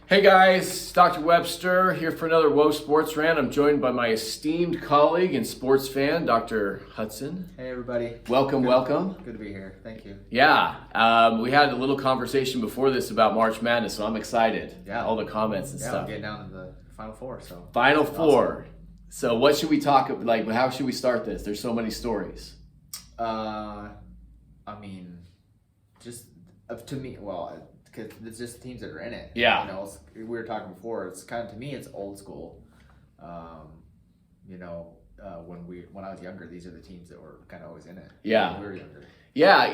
Hey guys, Dr. Webster here for another Whoa Sports Rant. I'm joined by my esteemed colleague and sports fan, Dr. Hudson. Hey everybody. Welcome. Good to be here. Thank you. Yeah, we had a little conversation before this about March Madness, so I'm excited. Yeah. All the comments and Yeah, stuff. we're getting down to the Final Four. So Final that's Four. awesome. So what should we talk about? Like, how should we start this? There's so many stories. I mean, just to me, well, because it's just teams that are in it. Yeah. You know, we were talking before. It's kind of, to me, it's old school. When I was younger, these are the teams that were kind of always in it. Yeah. When we were younger. Yeah,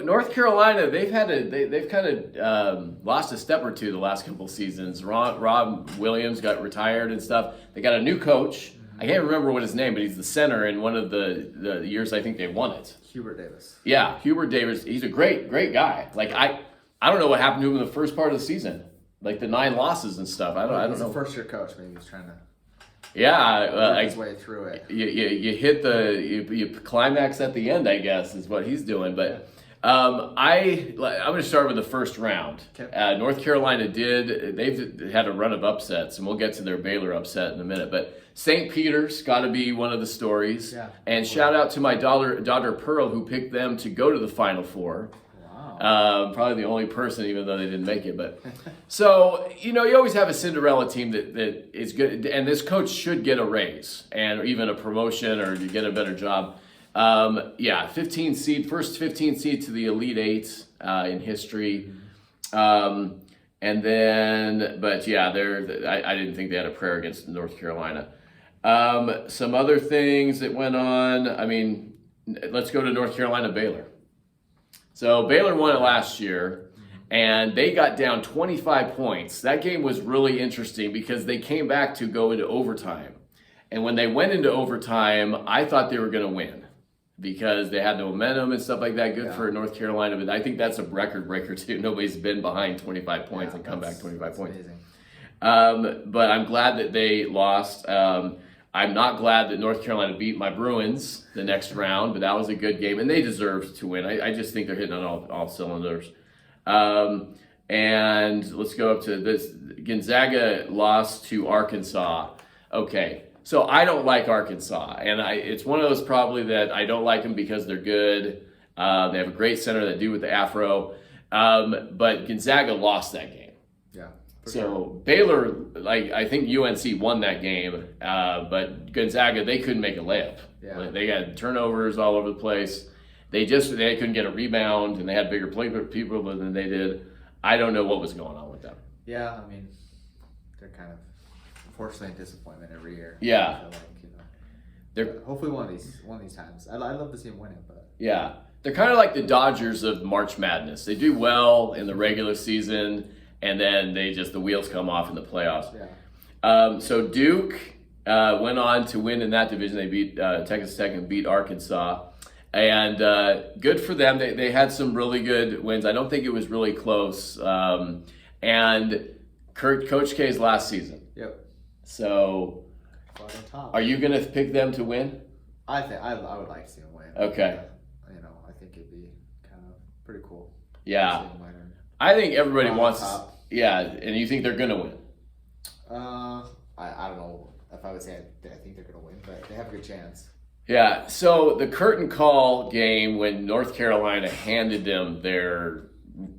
North Carolina, they've kind of lost a step or two the last couple seasons. Rob Williams got retired and stuff. They got a new coach. I can't remember what his name, but he's the center in one of the years I think they won it. Hubert Davis. Yeah, Hubert Davis. He's a great guy. Like I don't know what happened to him in the first part of the season, like the 9 losses and stuff. I don't He's know. a first year coach. Maybe he's trying to Yeah, his way through it. you hit you climax at the end, I guess, is what he's doing. But I'm going to start with the first round. Okay. North Carolina they've had a run of upsets, and we'll get to their Baylor upset in a minute. But St. Peter's got to be one of the stories. Yeah. And shout out to my daughter Pearl, who picked them to go to the Final Four. Wow. Probably the only person, even though they didn't make it. But so you always have a Cinderella team that is good, and this coach should get a raise and even a promotion or to get a better job. 15 seed, first 15 seed to the Elite Eight in history. I didn't think they had a prayer against North Carolina. Some other things that went on. I mean, let's go to North Carolina Baylor. So Baylor won it last year, and they got down 25 points. That game was really interesting because they came back to go into overtime. And when they went into overtime, I thought they were going to win because they had the momentum and stuff like that. Good for North Carolina, but I think that's a record breaker too. Nobody's been behind 25 points and come back 25 points. Amazing. But I'm glad that they lost. I'm not glad that North Carolina beat my Bruins the next round, but that was a good game, and they deserved to win. I just think they're hitting on all cylinders. And let's go up to this. Gonzaga lost to Arkansas. Okay, so I don't like Arkansas, and it's one of those probably that I don't like them because they're good. They have a great center, that dude with the afro. But Gonzaga lost that game. Yeah. So Baylor, I think UNC won that game, but Gonzaga, they couldn't make a layup. Yeah. They had turnovers all over the place. They couldn't get a rebound, and they had bigger people than they did. I don't know what was going on with them. Yeah, I mean, they're kind of unfortunately a disappointment every year. Yeah. I feel like, hopefully one of these times. I'd love to see them win it, but Yeah, they're kind of like the Dodgers of March Madness. They do well in the regular season, and then the wheels come off in the playoffs. yeah. So Duke went on to win in that division. They beat Texas Tech and beat Arkansas. And good for them. They had some really good wins. I don't think it was really close. And Coach K's last season. Yep. So On top. are you going to pick them to win? I think I would like to see them win. Okay. I think it'd be kind of pretty cool. Yeah. To see them win. I think everybody On wants. top. Yeah, and you think they're going to win? I don't know if I would say I think they're going to win, but they have a good chance. Yeah, so the curtain call game when North Carolina handed them their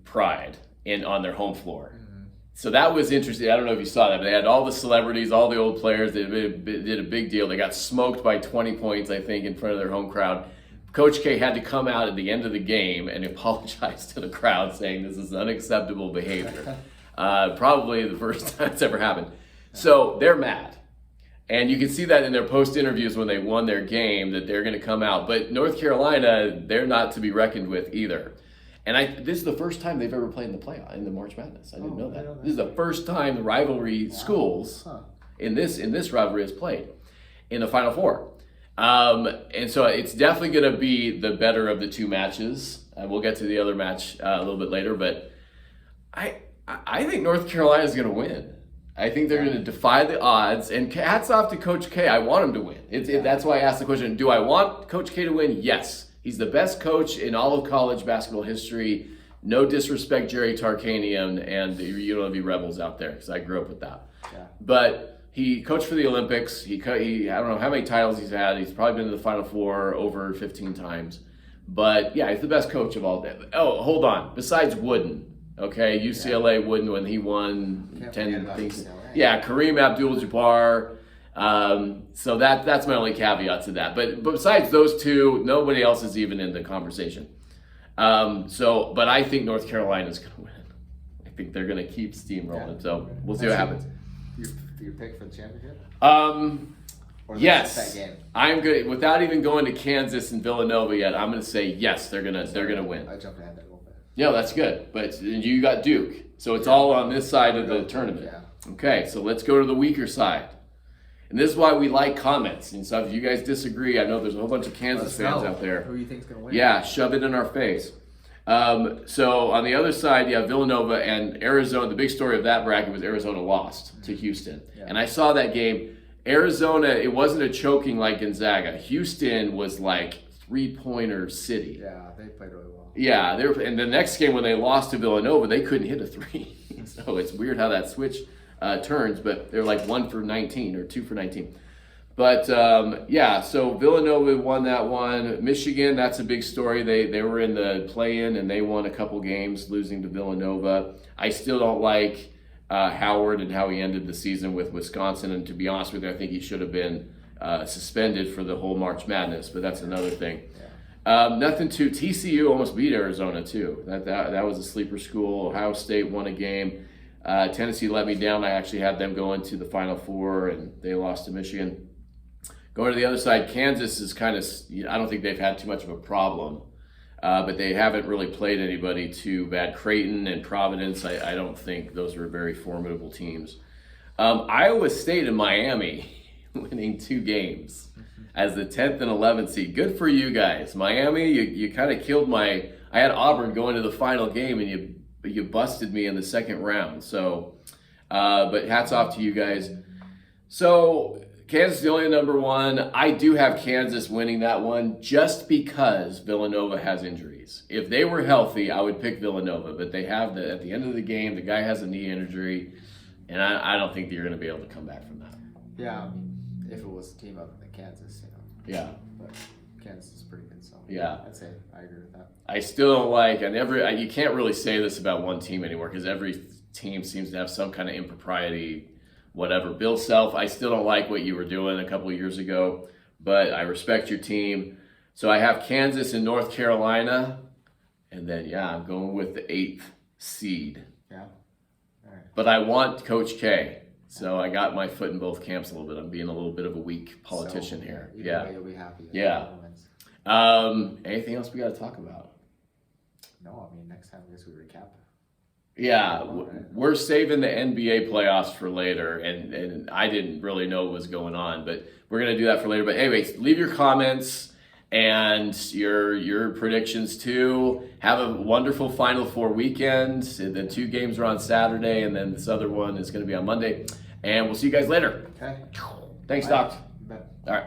pride on their home floor. Mm-hmm. So that was interesting. I don't know if you saw that, but they had all the celebrities, all the old players. They did a big deal. They got smoked by 20 points, I think, in front of their home crowd. Coach K had to come out at the end of the game and apologize to the crowd, saying this is unacceptable behavior. Probably the first time it's ever happened. So they're mad. And you can see that in their post interviews when they won their game that they're going to come out. But North Carolina, they're not to be reckoned with either. And this is the first time they've ever played in the playoff in the March Madness. I didn't know that. This is the first time the rivalry schools in this rivalry has played in the Final Four. And so it's definitely going to be the better of the two matches. We'll get to the other match a little bit later, but I think North Carolina is going to win. I think they're going to defy the odds. And hats off to Coach K. I want him to win. That's why I asked the question, do I want Coach K to win? Yes. He's the best coach in all of college basketball history. No disrespect, Jerry Tarkanian and the UNLV Rebels out there, because I grew up with that. Yeah. But he coached for the Olympics. He I don't know how many titles he's had. He's probably been to the Final Four over 15 times. But yeah, he's the best coach of all day. Oh, hold on. Besides Wooden, okay, UCLA Wooden when he won 10 things. UCLA. Yeah, Kareem Abdul-Jabbar. So that's my only caveat to that. But besides those two, nobody else is even in the conversation. But I think North Carolina's going to win. I think they're going to keep steamrolling. So we'll see what happens. Your pick for the championship? Or Yes, that game? I'm good. Without even going to Kansas and Villanova yet, I'm going to say yes. They're gonna win. I jumped ahead there a little bit. Yeah, that's good. But you got Duke, so it's all on this side of the tournament. Yeah. Okay, so let's go to the weaker side. And this is why we like comments and stuff. If you guys disagree, I know there's a whole bunch of Kansas fans out there. Who do you think's gonna win? Yeah, shove it in our face. So on the other side, you have Villanova and Arizona. The big story of that bracket was Arizona lost to Houston. Yeah. And I saw that game. Arizona, it wasn't a choking like Gonzaga. Houston was like three-pointer city. Yeah, they played really well. Yeah, and the next game when they lost to Villanova, they couldn't hit a three. So it's weird how that switch turns, but they're like 1 for 19 or 2 for 19. But so Villanova won that one. Michigan, that's a big story. They were in the play-in and they won a couple games, losing to Villanova. I still don't like Howard and how he ended the season with Wisconsin. And to be honest with you, I think he should have been suspended for the whole March Madness, but that's another thing. Yeah. Nothing to TCU almost beat Arizona too. That was a sleeper school. Ohio State won a game. Tennessee let me down. I actually had them go into the Final Four and they lost to Michigan. Going to the other side, Kansas is kind of, I don't think they've had too much of a problem. But they haven't really played anybody too bad. Creighton and Providence, I don't think those were very formidable teams. Iowa State and Miami winning 2 games as the 10th and 11th seed. Good for you guys. Miami, you kind of killed I had Auburn going to the final game and you busted me in the second round. So, but hats off to you guys. So, Kansas is the only number 1. I do have Kansas winning that one just because Villanova has injuries. If they were healthy, I would pick Villanova, but they have at the end of the game, the guy has a knee injury, and I don't think that you're going to be able to come back from that. Yeah, I mean, if it was a team other than Kansas, Yeah. But Kansas is pretty good, so yeah. I'd say I agree with that. I still don't like, and you can't really say this about one team anymore because every team seems to have some kind of impropriety. Whatever. Bill Self, I still don't like what you were doing a couple of years ago, but I respect your team. So I have Kansas and North Carolina, and then, I'm going with the 8th seed. Yeah. All right. But I want Coach K, so I got my foot in both camps a little bit. I'm being a little bit of a weak politician here. Either way, you'll be happy. Yeah. Anything else we got to talk about? No, I mean, next time I guess we recap. Yeah, we're saving the NBA playoffs for later, and I didn't really know what was going on, but we're going to do that for later. But anyways, leave your comments and your predictions too. Have a wonderful Final Four weekend. The 2 games are on Saturday, and then this other one is going to be on Monday. And we'll see you guys later. Okay. Thanks, Doc. Bet. All right.